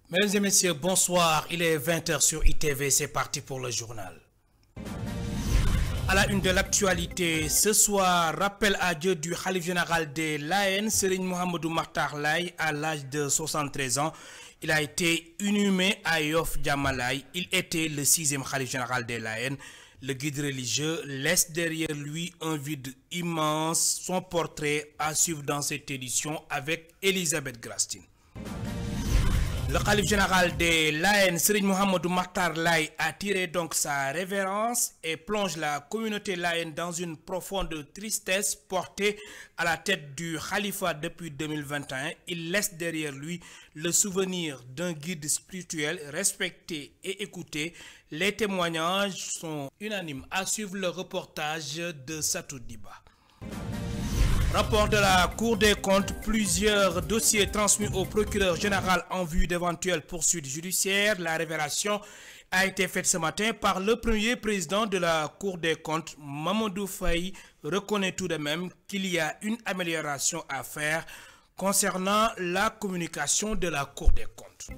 Mesdames et messieurs, bonsoir. Il est 20h sur ITV, c'est parti pour le journal. À la une de l'actualité, ce soir, rappel à Dieu du Khalif général des Layènes, Serigne Mouhamadou Makhtar Laye, à l'âge de 73 ans. Il a été inhumé à Yoff Diamalaye. Il était le 6e Khalif général des Layènes. Le guide religieux laisse derrière lui un vide immense. Son portrait à suivre dans cette édition avec Elisabeth Grastine. Le Khalif général des Layènes, Serigne Mouhamadou Makhtar Laye, a tiré donc sa révérence et plonge la communauté layène dans une profonde tristesse portée à la tête du Khalifa depuis 2021. Il laisse derrière lui le souvenir d'un guide spirituel respecté et écouté. Les témoignages sont unanimes. À suivre le reportage de Satou Diba. Rapport de la Cour des comptes, plusieurs dossiers transmis au procureur général en vue d'éventuelles poursuites judiciaires. La révélation a été faite ce matin par le premier président de la Cour des comptes, Mamadou Faye, reconnaît tout de même qu'il y a une amélioration à faire concernant la communication de la Cour des comptes.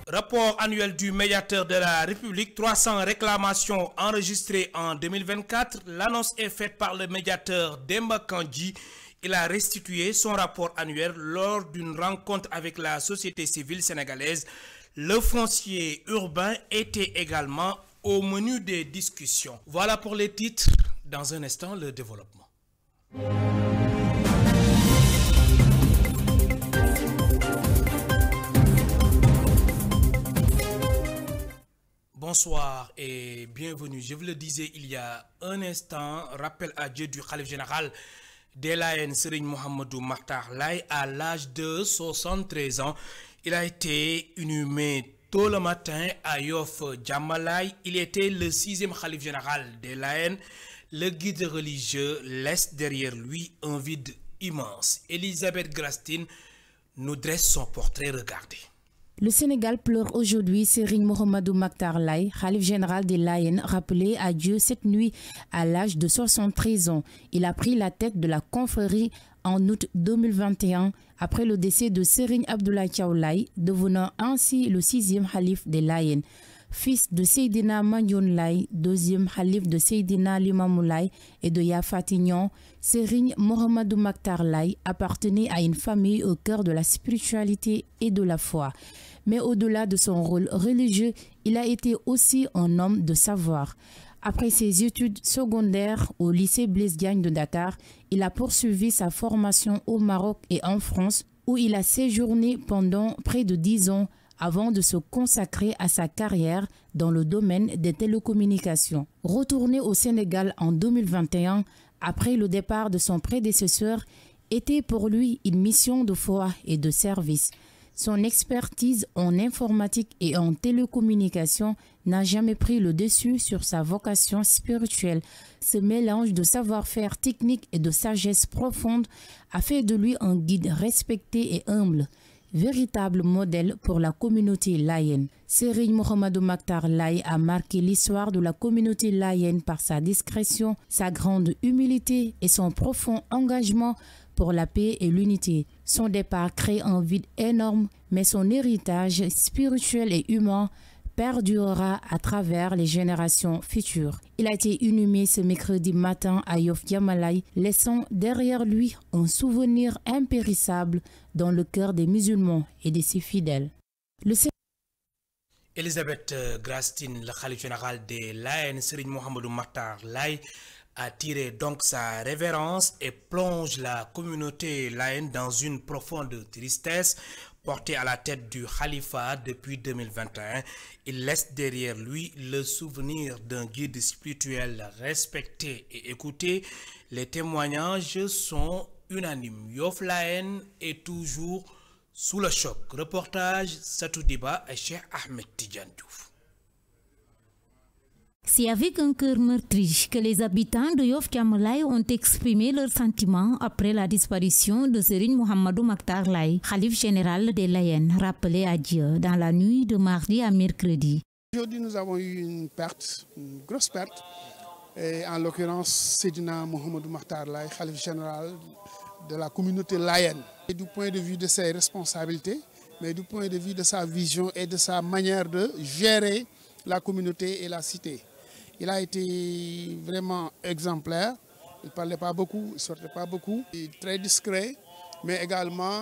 Rapport annuel du médiateur de la République, 300 réclamations enregistrées en 2024. L'annonce est faite par le médiateur Demba Kandji. Il a restitué son rapport annuel lors d'une rencontre avec la société civile sénégalaise. Le foncier urbain était également au menu des discussions. Voilà pour les titres. Dans un instant, le développement. Bonsoir et bienvenue. Je vous le disais il y a un instant, rappel à Dieu du Khalif général des Layènes, Serigne Mouhamadou Makhtar Laye, à l'âge de 73 ans. Il a été inhumé tôt le matin à Yoff Diamalaye. Il était le 6e Khalif général des Layènes. Le guide religieux laisse derrière lui un vide immense. Elisabeth Grastine nous dresse son portrait. Regardez. Le Sénégal pleure aujourd'hui Serigne Mouhamadou Makhtar Laye, Khalif général des Layènes, rappelé à Dieu cette nuit à l'âge de 73 ans. Il a pris la tête de la confrérie en août 2021 après le décès de Serigne Abdoulaye Thiaw Laye, devenant ainsi le 6e Khalif des Layènes. Fils de Seydina Mandione Laye, 2e Khalif de Seydina Limamou Laye et de Yafatignon, Serigne Mouhamadou Makhtar Laye appartenait à une famille au cœur de la spiritualité et de la foi. Mais au-delà de son rôle religieux, il a été aussi un homme de savoir. Après ses études secondaires au lycée Blaise Diagne de Dakar, il a poursuivi sa formation au Maroc et en France, où il a séjourné pendant près de 10 ans avant de se consacrer à sa carrière dans le domaine des télécommunications. Retourné au Sénégal en 2021, après le départ de son prédécesseur, était pour lui une mission de foi et de service. Son expertise en informatique et en télécommunications n'a jamais pris le dessus sur sa vocation spirituelle. Ce mélange de savoir-faire technique et de sagesse profonde a fait de lui un guide respecté et humble, véritable modèle pour la communauté layène. Serigne Mouhamadou Makhtar Laye a marqué l'histoire de la communauté layène par sa discrétion, sa grande humilité et son profond engagement pour la paix et l'unité. Son départ crée un vide énorme, mais son héritage spirituel et humain perdurera à travers les générations futures. Il a été inhumé ce mercredi matin à Yoff Diamalaye, laissant derrière lui un souvenir impérissable dans le cœur des musulmans et de ses fidèles. Elisabeth Grastine, le Khalif général des Layènes, Serigne Mouhamadou Makhtar Laye, a tiré donc sa révérence et plonge la communauté layène dans une profonde tristesse. Porté à la tête du Khalifa depuis 2021, il laisse derrière lui le souvenir d'un guide spirituel respecté et écouté. Les témoignages sont unanimes. Yoff Layène est toujours sous le choc. Reportage Satou Diba et Cheikh Ahmed Tidiane Diouf. C'est avec un cœur meurtri que les habitants de Yoff Diamalaye ont exprimé leurs sentiments après la disparition de Serigne Mouhamadou Makhtar Laye, Khalif général des Layènes, rappelé à Dieu dans la nuit de mardi à mercredi. Aujourd'hui, nous avons eu une perte, une grosse perte, et en l'occurrence Seydina Mouhamadou Makhtar Laye, Khalif général de la communauté layène. Et du point de vue de ses responsabilités, mais du point de vue de sa vision et de sa manière de gérer la communauté et la cité. Il a été vraiment exemplaire. Il ne parlait pas beaucoup, il ne sortait pas beaucoup. Il est très discret, mais également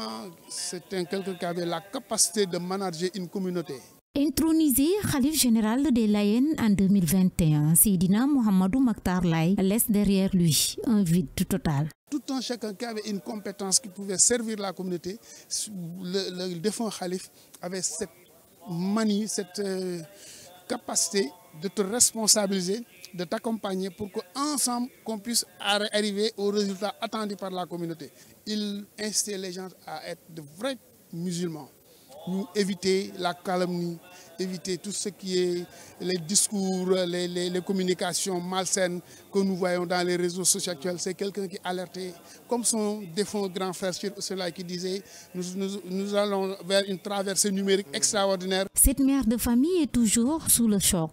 c'était quelqu'un qui avait la capacité de manager une communauté. Intronisé Khalif général des Layènes en 2021, Seydina Mohamedou Makhtar Laye laisse derrière lui un vide total. Tout un chacun qui avait une compétence qui pouvait servir la communauté, le défunt Khalif avait cette manie, cette capacité de te responsabiliser, de t'accompagner pour qu'ensemble qu'on puisse arriver au résultat attendu par la communauté. Il incitait les gens à être de vrais musulmans. Nous éviter la calomnie, éviter tout ce qui est les discours, les communications malsaines que nous voyons dans les réseaux sociaux actuels. C'est quelqu'un qui alertait, comme son défunt grand frère cela qui disait, nous allons vers une traversée numérique extraordinaire. Cette mère de famille est toujours sous le choc.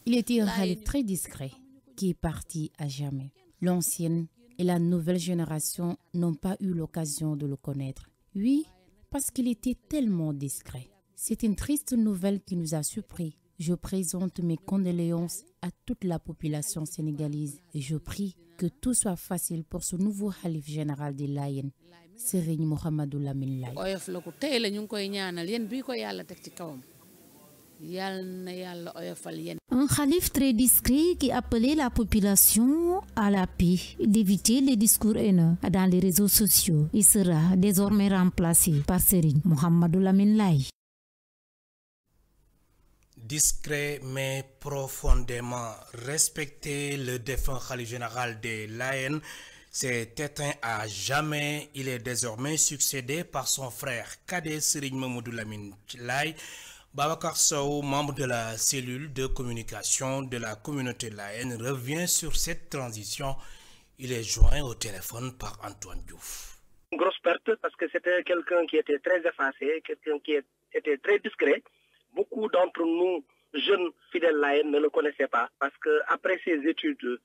Il était un khalife très discret qui est parti à jamais. L'ancienne et la nouvelle génération n'ont pas eu l'occasion de le connaître. Oui, parce qu'il était tellement discret. C'est une triste nouvelle qui nous a surpris. Je présente mes condoléances à toute la population sénégalaise et je prie que tout soit facile pour ce nouveau khalife général des Layènes, Serigne Mouhamadou Lamine Laye. Un khalife très discret qui appelait la population à la paix, d'éviter les discours haineux dans les réseaux sociaux. Il sera désormais remplacé par Serigne Mouhamadou Lamine Laye. Discret mais profondément respecté, le défunt khalife général des Layènes s'est éteint à jamais. Il est désormais succédé par son frère cadet Serigne Mamadou Lamine Laye. Babacar Sow, membre de la cellule de communication de la communauté Layène, revient sur cette transition. Il est joint au téléphone par Antoine Diouf. Une grosse perte parce que c'était quelqu'un qui était très effacé, quelqu'un qui était très discret. Beaucoup d'entre nous, jeunes fidèles Layènes, ne le connaissaient pas parce qu'après ses études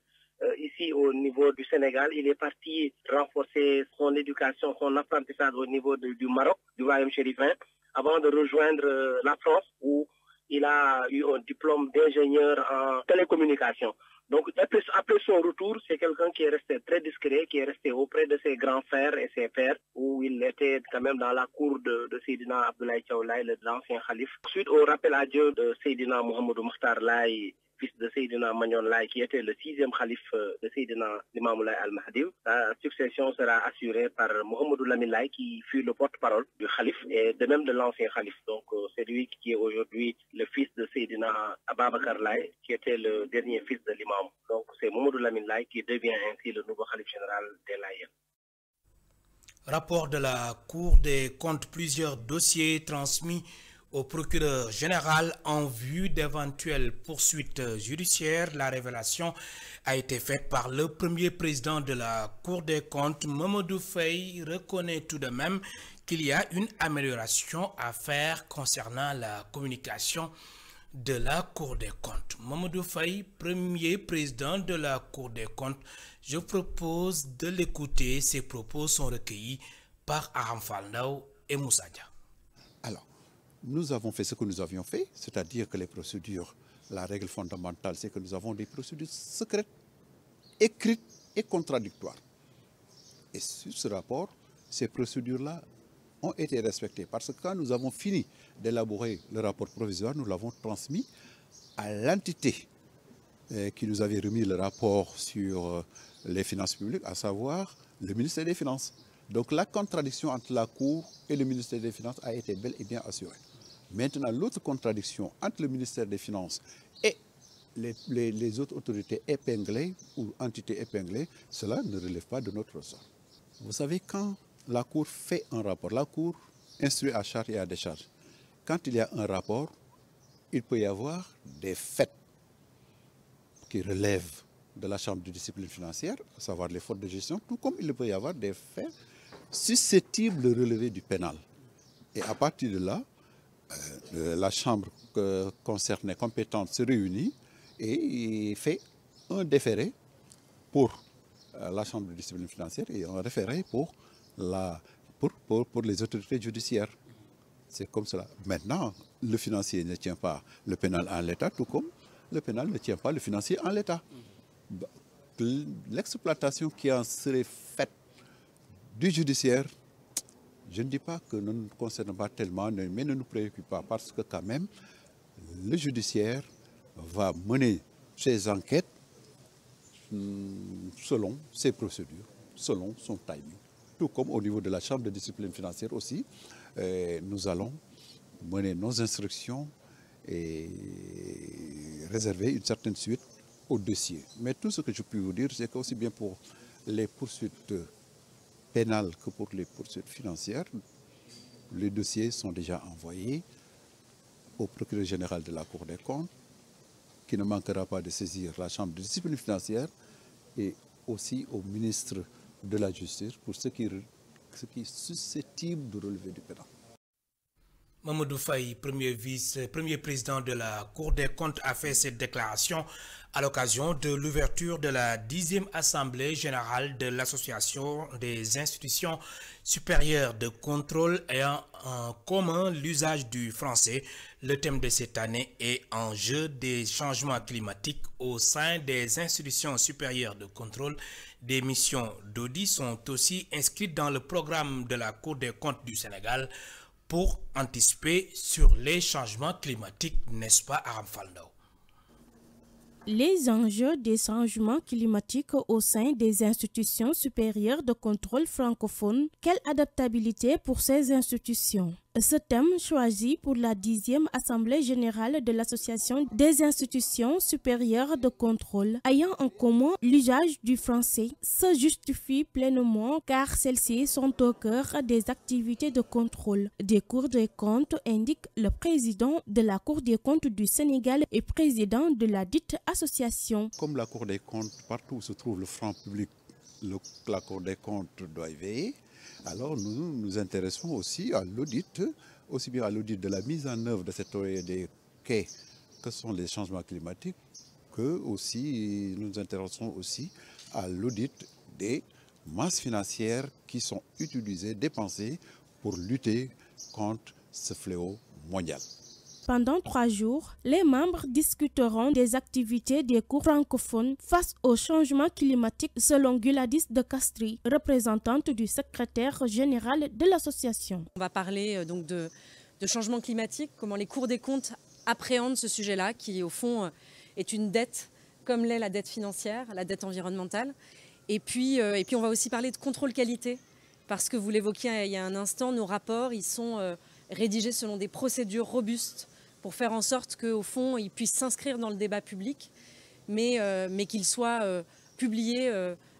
ici au niveau du Sénégal, il est parti renforcer son éducation, son apprentissage au niveau du Maroc, du royaume chérifin, avant de rejoindre la France où il a eu un diplôme d'ingénieur en télécommunication. Donc après son retour, c'est quelqu'un qui est resté très discret, qui est resté auprès de ses grands frères et ses pères, où il était quand même dans la cour de Seydina Abdoulaye Thiaw Laye, l'ancien calife. Suite au rappel à Dieu de Seydina Mohamedou Makhtar Laye, fils de Seydina Magnon Laye, qui était le 6e calife de Seydina Limamou Laye al-Mahdi. Sa succession sera assurée par Mohamedou Lamine Laye, qui fut le porte-parole du calife, et de même de l'ancien calife. Donc c'est lui qui est aujourd'hui le fils de Seydina Ababakar Laye, qui était le dernier fils de l'imam. Donc c'est Mohamedou Lamine Laye qui devient ainsi le nouveau calife général des Layènes. Rapport de la Cour des comptes, plusieurs dossiers transmis au procureur général en vue d'éventuelles poursuites judiciaires. La révélation a été faite par le premier président de la Cour des comptes. Mamadou Faye reconnaît tout de même qu'il y a une amélioration à faire concernant la communication de la Cour des comptes. Mamadou Faye, premier président de la Cour des comptes, je propose de l'écouter. Ses propos sont recueillis par Aram Falnao et Moussa Dia. Alors, nous avons fait ce que nous avions fait, c'est-à-dire que les procédures, la règle fondamentale, c'est que nous avons des procédures secrètes, écrites et contradictoires. Et sur ce rapport, ces procédures-là ont été respectées parce que quand nous avons fini d'élaborer le rapport provisoire, nous l'avons transmis à l'entité qui nous avait remis le rapport sur les finances publiques, à savoir le ministère des Finances. Donc la contradiction entre la Cour et le ministère des Finances a été bel et bien assurée. Maintenant, l'autre contradiction entre le ministère des Finances et les autres autorités épinglées ou entités épinglées, cela ne relève pas de notre ressort. Vous savez, quand la Cour fait un rapport, la Cour instruit à charge et à décharge. Quand il y a un rapport, il peut y avoir des faits qui relèvent de la Chambre de discipline financière, à savoir les fautes de gestion, tout comme il peut y avoir des faits susceptibles de relever du pénal. Et à partir de là, la Chambre concernée, compétente, se réunit et fait un déféré pour la Chambre de discipline financière et un référé pour les autorités judiciaires. C'est comme cela. Maintenant, le financier ne tient pas le pénal en l'état, tout comme le pénal ne tient pas le financier en l'état. L'exploitation qui en serait faite du judiciaire, je ne dis pas que ne nous concerne pas tellement, mais ne nous préoccupe pas, parce que quand même, le judiciaire va mener ses enquêtes selon ses procédures, selon son timing. Tout comme au niveau de la Chambre de discipline financière aussi, nous allons mener nos instructions et réserver une certaine suite au dossier. Mais tout ce que je peux vous dire, c'est qu'aussi bien pour les poursuites pénales que pour les poursuites financières, les dossiers sont déjà envoyés au procureur général de la Cour des comptes, qui ne manquera pas de saisir la Chambre de discipline financière, et aussi au ministre de la Justice pour ce qui est susceptible de relever du pénal. Mamadou Faye, premier président de la Cour des comptes, a fait cette déclaration à l'occasion de l'ouverture de la 10e Assemblée générale de l'Association des institutions supérieures de contrôle ayant en commun l'usage du français. Le thème de cette année est « Enjeux des changements climatiques au sein des institutions supérieures de contrôle ». Des missions d'audit sont aussi inscrites dans le programme de la Cour des comptes du Sénégal pour anticiper sur les changements climatiques, n'est-ce pas, Aram Falndao? Les enjeux des changements climatiques au sein des institutions supérieures de contrôle francophones, quelle adaptabilité pour ces institutions? Ce thème choisi pour la 10e Assemblée générale de l'Association des institutions supérieures de contrôle ayant en commun l'usage du français se justifie pleinement car celles-ci sont au cœur des activités de contrôle des cours des comptes, indique le président de la Cour des comptes du Sénégal et président de la dite association. Comme la Cour des comptes, partout où se trouve le franc public, la Cour des comptes doit y veiller. Alors nous nous intéressons aussi à l'audit, aussi bien à l'audit de la mise en œuvre de cette OED que sont les changements climatiques, que aussi nous nous intéressons aussi à l'audit des masses financières qui sont utilisées, dépensées pour lutter contre ce fléau mondial. Pendant 3 jours, les membres discuteront des activités des cours francophones face au changement climatique selon Gladys de Castries, représentante du secrétaire général de l'association. On va parler donc de changement climatique, comment les cours des comptes appréhendent ce sujet-là, qui au fond est une dette comme l'est la dette financière, la dette environnementale. Et puis on va aussi parler de contrôle qualité, parce que vous l'évoquiez il y a un instant, nos rapports ils sont rédigés selon des procédures robustes, pour faire en sorte qu'au fond, ils puissent s'inscrire dans le débat public, mais qu'ils soient publiés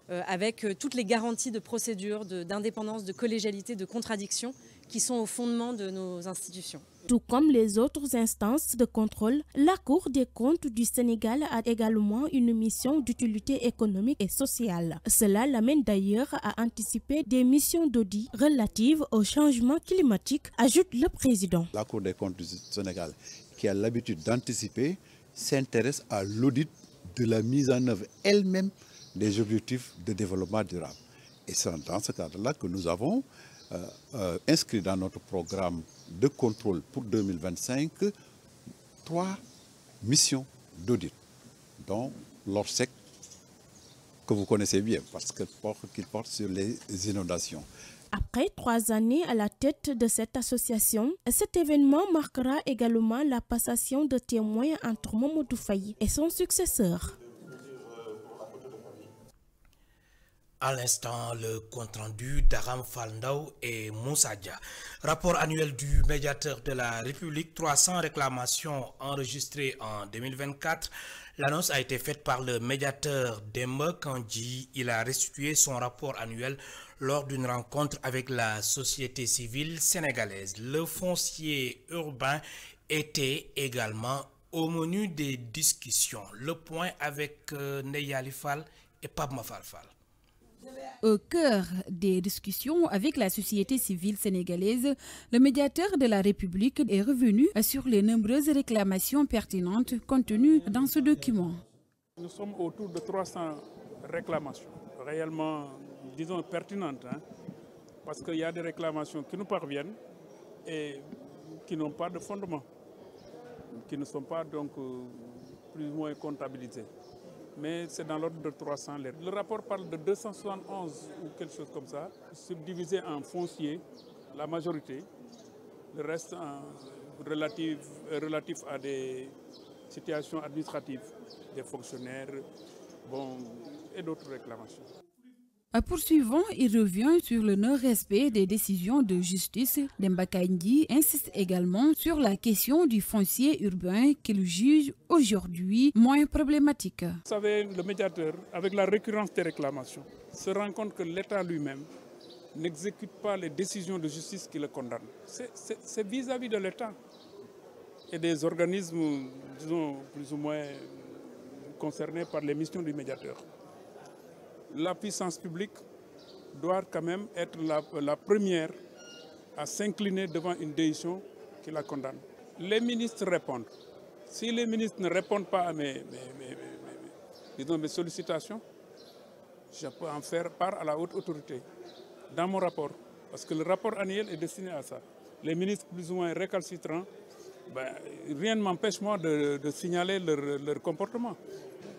avec toutes les garanties de procédure, d'indépendance, de collégialité, de contradiction, qui sont au fondement de nos institutions. Tout comme les autres instances de contrôle, la Cour des comptes du Sénégal a également une mission d'utilité économique et sociale. Cela l'amène d'ailleurs à anticiper des missions d'audit relatives au changement climatique, ajoute le président. La Cour des comptes du Sénégal, qui a l'habitude d'anticiper, s'intéresse à l'audit de la mise en œuvre elle-même des objectifs de développement durable. Et c'est dans ce cadre-là que nous avons inscrit dans notre programme de contrôle pour 2025 3 missions d'audit, dont l'ORSEC, que vous connaissez bien, parce qu'il porte sur les inondations. Après 3 années à la tête de cette association, cet événement marquera également la passation de témoins entre Mamadou Faye et son successeur. À l'instant, le compte-rendu d'Aram Falndao et Moussa Dia. Rapport annuel du médiateur de la République, 300 réclamations enregistrées en 2024. L'annonce a été faite par le médiateur Demba Kandji. Il a restitué son rapport annuel lors d'une rencontre avec la société civile sénégalaise. Le foncier urbain était également au menu des discussions. Le point avec Neyali Fall et Pape Mafal Fall. Au cœur des discussions avec la société civile sénégalaise, le médiateur de la République est revenu sur les nombreuses réclamations pertinentes contenues dans ce document. Nous sommes autour de 300 réclamations réellement, disons, pertinente, hein, parce qu'il y a des réclamations qui nous parviennent et qui n'ont pas de fondement, qui ne sont pas donc plus ou moins comptabilisées. Mais c'est dans l'ordre de 300 lettres. Le rapport parle de 271 ou quelque chose comme ça, subdivisé en foncier, la majorité, le reste relatif à des situations administratives, des fonctionnaires, bon, et d'autres réclamations. Poursuivant, il revient sur le non-respect des décisions de justice. Demba Kandji insiste également sur la question du foncier urbain qu'il juge aujourd'hui moins problématique. Vous savez, le médiateur, avec la récurrence des réclamations, se rend compte que l'État lui-même n'exécute pas les décisions de justice qui le condamnent. C'est vis-à-vis de l'État et des organismes, disons, plus ou moins concernés par les missions du médiateur. La puissance publique doit quand même être la première à s'incliner devant une décision qui la condamne. Les ministres répondent. Si les ministres ne répondent pas à mes sollicitations, je peux en faire part à la haute autorité dans mon rapport. Parce que le rapport annuel est destiné à ça. Les ministres plus ou moins récalcitrants, rien ne m'empêche moi de signaler leur comportement.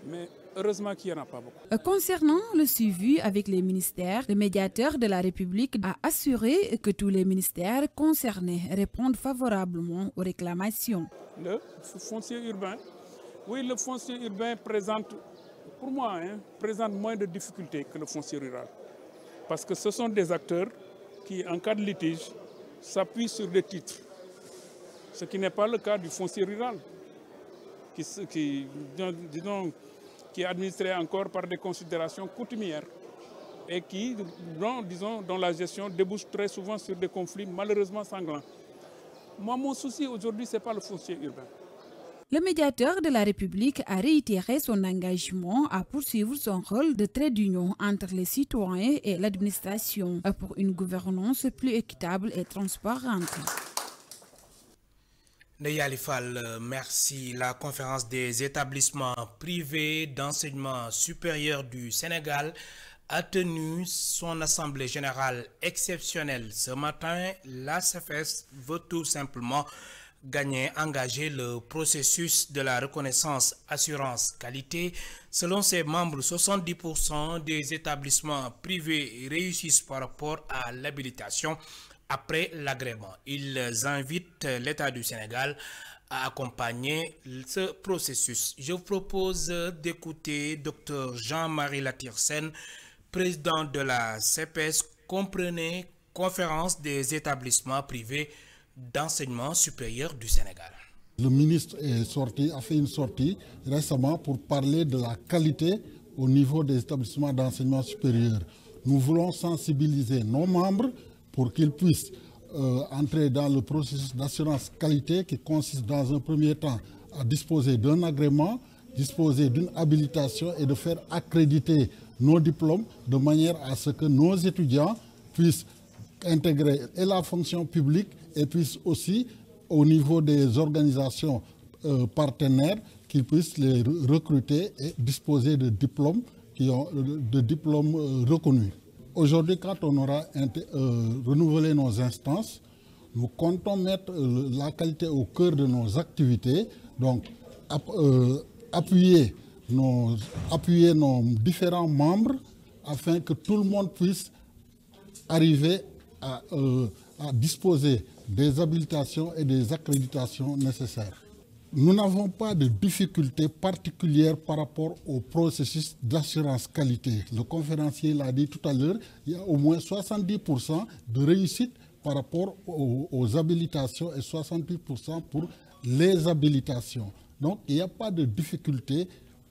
Mais heureusement qu'il n'y en a pas beaucoup. Concernant le suivi avec les ministères, le médiateur de la République a assuré que tous les ministères concernés répondent favorablement aux réclamations. Le foncier urbain, oui, le foncier urbain présente, pour moi, présente moins de difficultés que le foncier rural. Parce que ce sont des acteurs qui, en cas de litige, s'appuient sur des titres. Ce qui n'est pas le cas du foncier rural, qui est administré encore par des considérations coutumières et dont la gestion débouche très souvent sur des conflits malheureusement sanglants. Moi, mon souci aujourd'hui, ce n'est pas le foncier urbain. Le médiateur de la République a réitéré son engagement à poursuivre son rôle de trait d'union entre les citoyens et l'administration pour une gouvernance plus équitable et transparente. Neyali Fall, merci. La conférence des établissements privés d'enseignement supérieur du Sénégal a tenu son assemblée générale exceptionnelle. Ce matin, la CEFES veut tout simplement engager le processus de la reconnaissance assurance qualité. Selon ses membres, 70% des établissements privés réussissent par rapport à l'habilitation après l'agrément. Ils invitent l'État du Sénégal à accompagner ce processus. Je vous propose d'écouter Dr Jean-Marie Latirsen, président de la CEPES, comprenez conférence des établissements privés d'enseignement supérieur du Sénégal. Le ministre a fait une sortie récemment pour parler de la qualité au niveau des établissements d'enseignement supérieur. Nous voulons sensibiliser nos membres pour qu'ils puissent entrer dans le processus d'assurance qualité qui consiste dans un premier temps à disposer d'un agrément, disposer d'une habilitation et de faire accréditer nos diplômes de manière à ce que nos étudiants puissent intégrer et la fonction publique et puissent aussi au niveau des organisations partenaires qu'ils puissent les recruter et disposer de diplômes reconnus. Aujourd'hui, quand on aura renouvelé nos instances, nous comptons mettre la qualité au cœur de nos activités, donc appuyer nos différents membres afin que tout le monde puisse arriver à disposer des habilitations et des accréditations nécessaires. Nous n'avons pas de difficultés particulières par rapport au processus d'assurance qualité. Le conférencier l'a dit tout à l'heure, il y a au moins 70% de réussite par rapport aux habilitations et 68% pour les habilitations. Donc il n'y a pas de difficultés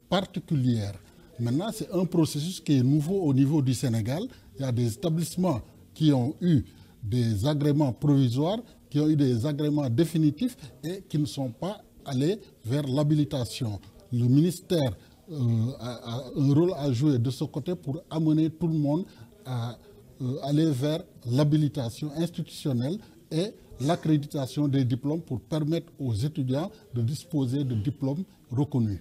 particulières. Maintenant, c'est un processus qui est nouveau au niveau du Sénégal. Il y a des établissements qui ont eu des agréments provisoires, qui ont eu des agréments définitifs et qui ne sont pas aller vers l'habilitation. Le ministère a un rôle à jouer de ce côté pour amener tout le monde à aller vers l'habilitation institutionnelle et l'accréditation des diplômes pour permettre aux étudiants de disposer de diplômes reconnus.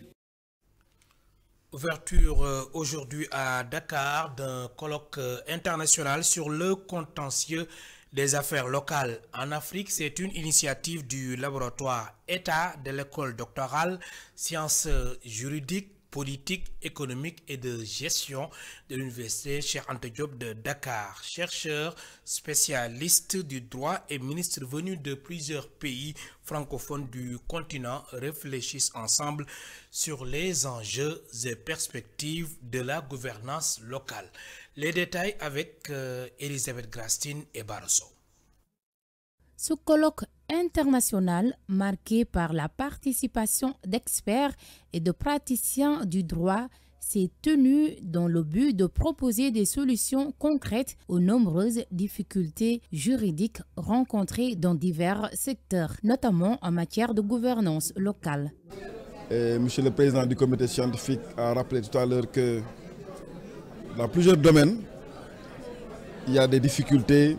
Ouverture aujourd'hui à Dakar d'un colloque international sur le contentieux des affaires locales en Afrique. C'est une initiative du laboratoire État de l'école doctorale Sciences juridiques, politiques, économiques et de gestion de l'université Cheikh Anta Diop de Dakar. Chercheurs, spécialistes du droit et ministres venus de plusieurs pays francophones du continent réfléchissent ensemble sur les enjeux et perspectives de la gouvernance locale. Les détails avec Elisabeth Grastine et Barroso. Ce colloque international, marqué par la participation d'experts et de praticiens du droit, s'est tenu dans le but de proposer des solutions concrètes aux nombreuses difficultés juridiques rencontrées dans divers secteurs, notamment en matière de gouvernance locale. Monsieur le Président du comité scientifique a rappelé tout à l'heure que dans plusieurs domaines, il y a des difficultés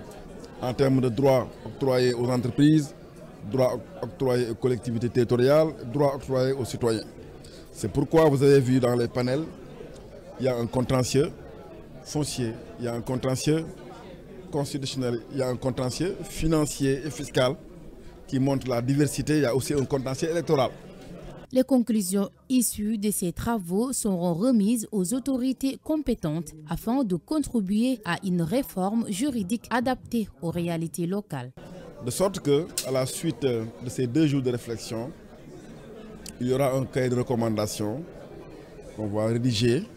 en termes de droits octroyés aux entreprises, droits octroyés aux collectivités territoriales, droits octroyés aux citoyens. C'est pourquoi vous avez vu dans les panels, il y a un contentieux foncier, il y a un contentieux constitutionnel, il y a un contentieux financier et fiscal qui montre la diversité, il y a aussi un contentieux électoral. Les conclusions issues de ces travaux seront remises aux autorités compétentes afin de contribuer à une réforme juridique adaptée aux réalités locales. De sorte que, à la suite de ces 2 jours de réflexion, il y aura un cahier de recommandations qu'on va rédiger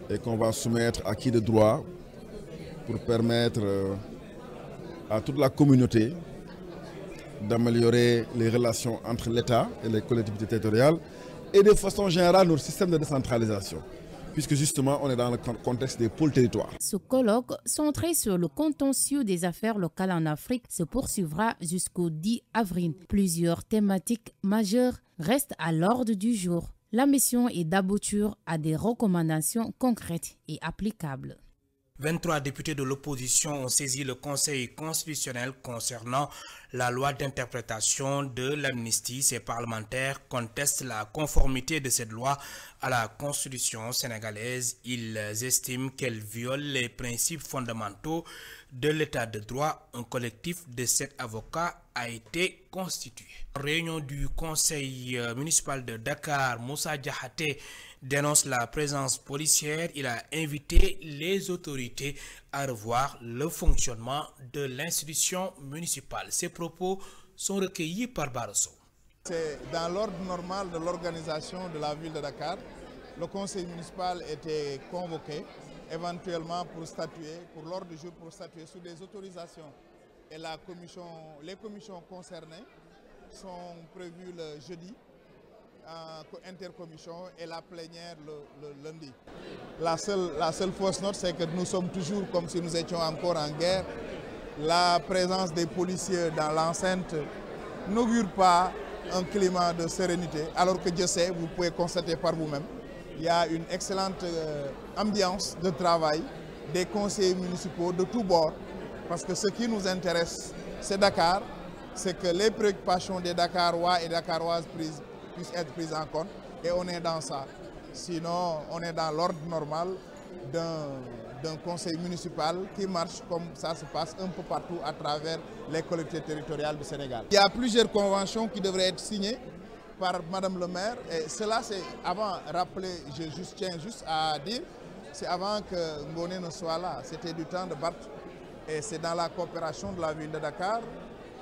et qu'on va soumettre à qui de droit pour permettre à toute la communauté d'améliorer les relations entre l'État et les collectivités territoriales et de façon générale notre système de décentralisation, puisque justement on est dans le contexte des pôles territoires. Ce colloque, centré sur le contentieux des affaires locales en Afrique, se poursuivra jusqu'au 10 avril. Plusieurs thématiques majeures restent à l'ordre du jour. La mission est d'aboutir à des recommandations concrètes et applicables. 23 députés de l'opposition ont saisi le Conseil constitutionnel concernant la loi d'interprétation de l'amnistie. Ces parlementaires contestent la conformité de cette loi à la Constitution sénégalaise. Ils estiment qu'elle viole les principes fondamentaux de l'état de droit. Un collectif de 7 avocats a été constitué. Réunion du Conseil municipal de Dakar, Moussa Diakhaté dénonce la présence policière. Il a invité les autorités à revoir le fonctionnement de l'institution municipale. Ces propos sont recueillis par Barroso. C'est dans l'ordre normal de l'organisation de la ville de Dakar. Le conseil municipal était convoqué éventuellement pour statuer, pour l'ordre du jour pour statuer sur des autorisations. Et les commissions concernées sont prévues le jeudi, intercommission, et la plénière le lundi. La seule fausse note, c'est que nous sommes toujours comme si nous étions encore en guerre. La présence des policiers dans l'enceinte n'augure pas un climat de sérénité, alors que Dieu sait, vous pouvez constater par vous-même, il y a une excellente ambiance de travail des conseillers municipaux de tous bords, parce que ce qui nous intéresse, c'est Dakar, c'est que les préoccupations des Dakarois et Dakaroises puissent être prises en compte, et on est dans ça. Sinon, on est dans l'ordre normal d'un conseil municipal qui marche comme ça se passe un peu partout à travers les collectivités territoriales du Sénégal. Il y a plusieurs conventions qui devraient être signées par Madame le maire, et cela c'est avant, tiens juste à dire, c'est avant que Ngoné ne soit là, c'était du temps de Barth, et c'est dans la coopération de la ville de Dakar,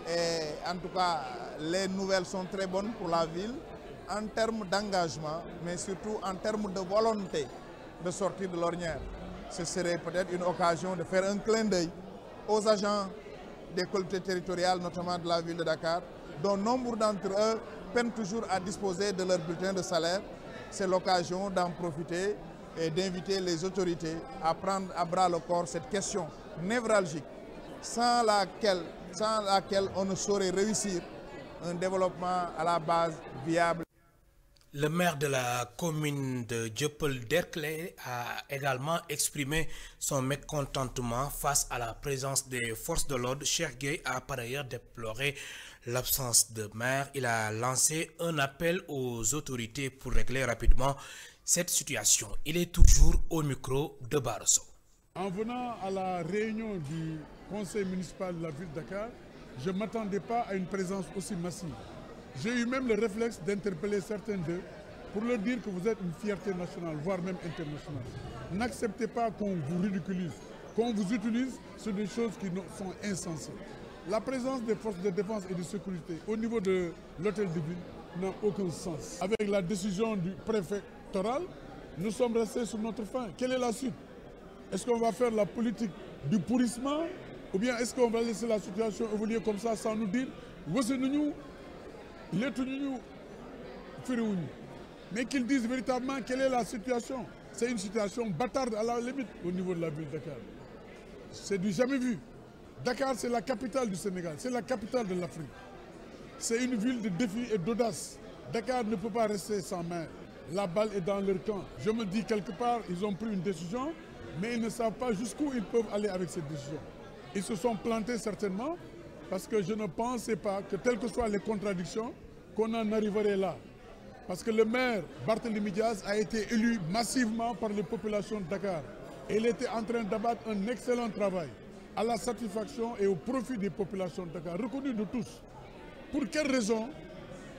et en tout cas les nouvelles sont très bonnes pour la ville en termes d'engagement, mais surtout en termes de volonté de sortir de l'ornière. Ce serait peut-être une occasion de faire un clin d'œil aux agents des collectivités territoriales, notamment de la ville de Dakar, dont nombre d'entre eux peinent toujours à disposer de leur bulletin de salaire. C'est l'occasion d'en profiter et d'inviter les autorités à prendre à bras le corps cette question névralgique, sans laquelle on ne saurait réussir un développement à la base viable. Le maire de la commune de Dieuppeul-Derklé a également exprimé son mécontentement face à la présence des forces de l'ordre. Cheikh Gueye a par ailleurs déploré l'absence de maire. Il a lancé un appel aux autorités pour régler rapidement cette situation. Il est toujours au micro de Barroso. En venant à la réunion du conseil municipal de la ville de Dakar, je ne m'attendais pas à une présence aussi massive. J'ai eu même le réflexe d'interpeller certains d'eux pour leur dire que vous êtes une fierté nationale, voire même internationale. N'acceptez pas qu'on vous ridiculise, qu'on vous utilise sur des choses qui sont insensées. La présence des forces de défense et de sécurité au niveau de l'hôtel de ville n'a aucun sens. Avec la décision du préfectoral, nous sommes restés sur notre faim. Quelle est la suite? Est-ce qu'on va faire la politique du pourrissement ou bien est-ce qu'on va laisser la situation évoluer comme ça sans nous dire mais qu'ils disent véritablement quelle est la situation. C'est une situation bâtarde à la limite au niveau de la ville de Dakar. C'est du jamais vu. Dakar, c'est la capitale du Sénégal, c'est la capitale de l'Afrique. C'est une ville de défi et d'audace. Dakar ne peut pas rester sans main. La balle est dans leur camp. Je me dis quelque part, ils ont pris une décision, mais ils ne savent pas jusqu'où ils peuvent aller avec cette décision. Ils se sont plantés certainement parce que je ne pensais pas que, quelles que soient les contradictions, qu'on en arriverait là. Parce que le maire Barthélémy Diaz a été élu massivement par les populations de Dakar. Et il était en train d'abattre un excellent travail à la satisfaction et au profit des populations de Dakar, reconnu de tous. Pour quelle raison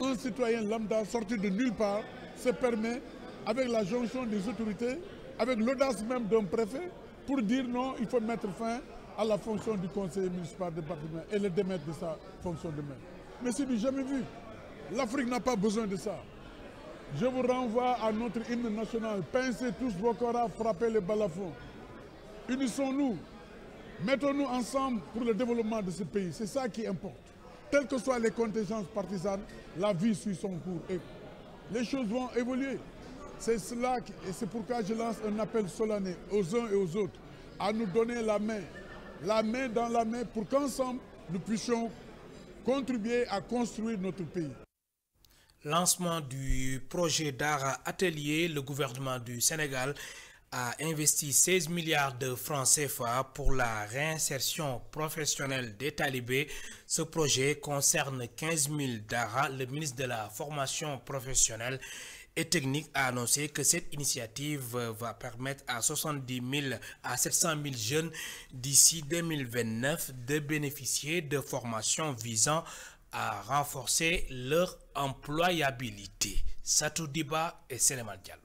un citoyen lambda sorti de nulle part se permet, avec la jonction des autorités, avec l'audace même d'un préfet, pour dire non, il faut mettre fin à la fonction du conseiller municipal de Barthélémy et le démettre de sa fonction de maire. Mais c'est du jamais vu. L'Afrique n'a pas besoin de ça. Je vous renvoie à notre hymne national. Pincez tous vos koras, frappez les balafons. Unissons-nous. Mettons-nous ensemble pour le développement de ce pays. C'est ça qui importe. Quelles que soient les contingences partisanes, la vie suit son cours. Et les choses vont évoluer. C'est cela et c'est pourquoi je lance un appel solennel aux uns et aux autres à nous donner la main dans la main, pour qu'ensemble nous puissions contribuer à construire notre pays. Lancement du projet d'art atelier, le gouvernement du Sénégal a investi 16 milliards de francs CFA pour la réinsertion professionnelle des talibés. Ce projet concerne 15 000 daara. Le ministre de la formation professionnelle et technique a annoncé que cette initiative va permettre à 70 000 à 700 000 jeunes d'ici 2029 de bénéficier de formations visant à renforcer leur employabilité. Satou Diba et Séléman Diallo.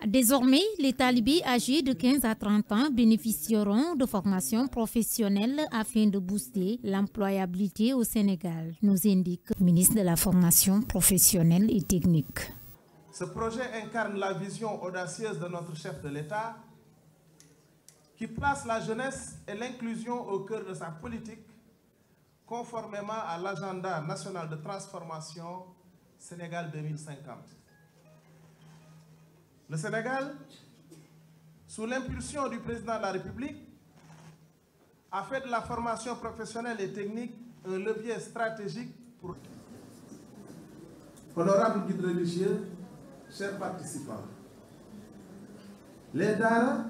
Désormais, les talibés âgés de 15 à 30 ans bénéficieront de formations professionnelles afin de booster l'employabilité au Sénégal, nous indique le ministre de la Formation professionnelle et technique. Ce projet incarne la vision audacieuse de notre chef de l'État qui place la jeunesse et l'inclusion au cœur de sa politique conformément à l'agenda national de transformation Sénégal 2050. Le Sénégal, sous l'impulsion du président de la République, a fait de la formation professionnelle et technique un levier stratégique pour... Honorables guides religieux, chers participants, les daara,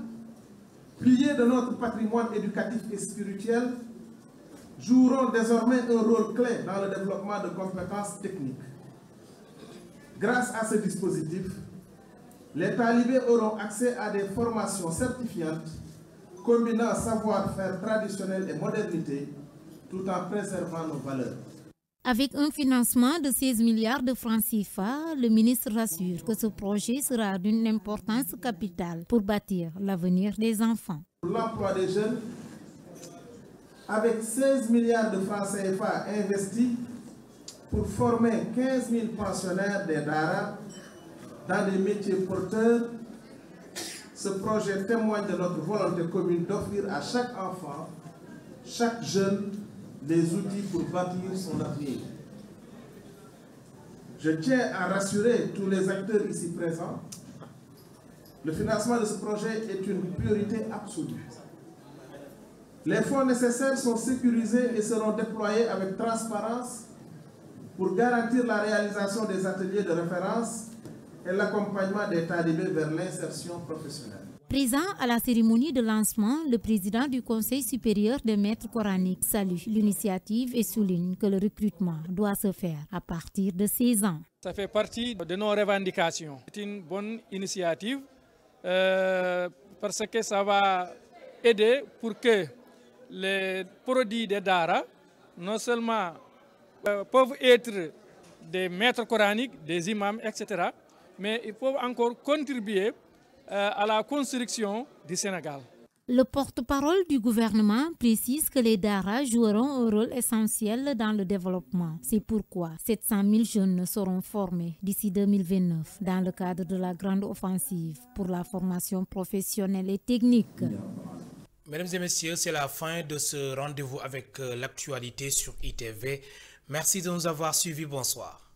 piliers de notre patrimoine éducatif et spirituel, joueront désormais un rôle clé dans le développement de compétences techniques. Grâce à ce dispositif, les talibés auront accès à des formations certifiantes combinant savoir-faire traditionnel et modernité tout en préservant nos valeurs. Avec un financement de 16 milliards de francs CFA, le ministre rassure que ce projet sera d'une importance capitale pour bâtir l'avenir des enfants. Pour l'emploi des jeunes, avec 16 milliards de francs CFA investis pour former 15 000 pensionnaires des daara dans des métiers porteurs, ce projet témoigne de notre volonté commune d'offrir à chaque enfant, chaque jeune, des outils pour bâtir son avenir. Je tiens à rassurer tous les acteurs ici présents. Le financement de ce projet est une priorité absolue. Les fonds nécessaires sont sécurisés et seront déployés avec transparence pour garantir la réalisation des ateliers de référence et l'accompagnement des talibés vers l'insertion professionnelle. Présent à la cérémonie de lancement, le président du Conseil supérieur des maîtres coraniques salue l'initiative et souligne que le recrutement doit se faire à partir de 16 ans. Ça fait partie de nos revendications. C'est une bonne initiative parce que ça va aider pour que les produits des Dara, non seulement peuvent être des maîtres coraniques, des imams, etc., mais ils peuvent encore contribuer à la construction du Sénégal. Le porte-parole du gouvernement précise que les Dara joueront un rôle essentiel dans le développement. C'est pourquoi 700 000 jeunes seront formés d'ici 2029 dans le cadre de la grande offensive pour la formation professionnelle et technique. Mesdames et messieurs, c'est la fin de ce rendez-vous avec l'actualité sur ITV. Merci de nous avoir suivis. Bonsoir.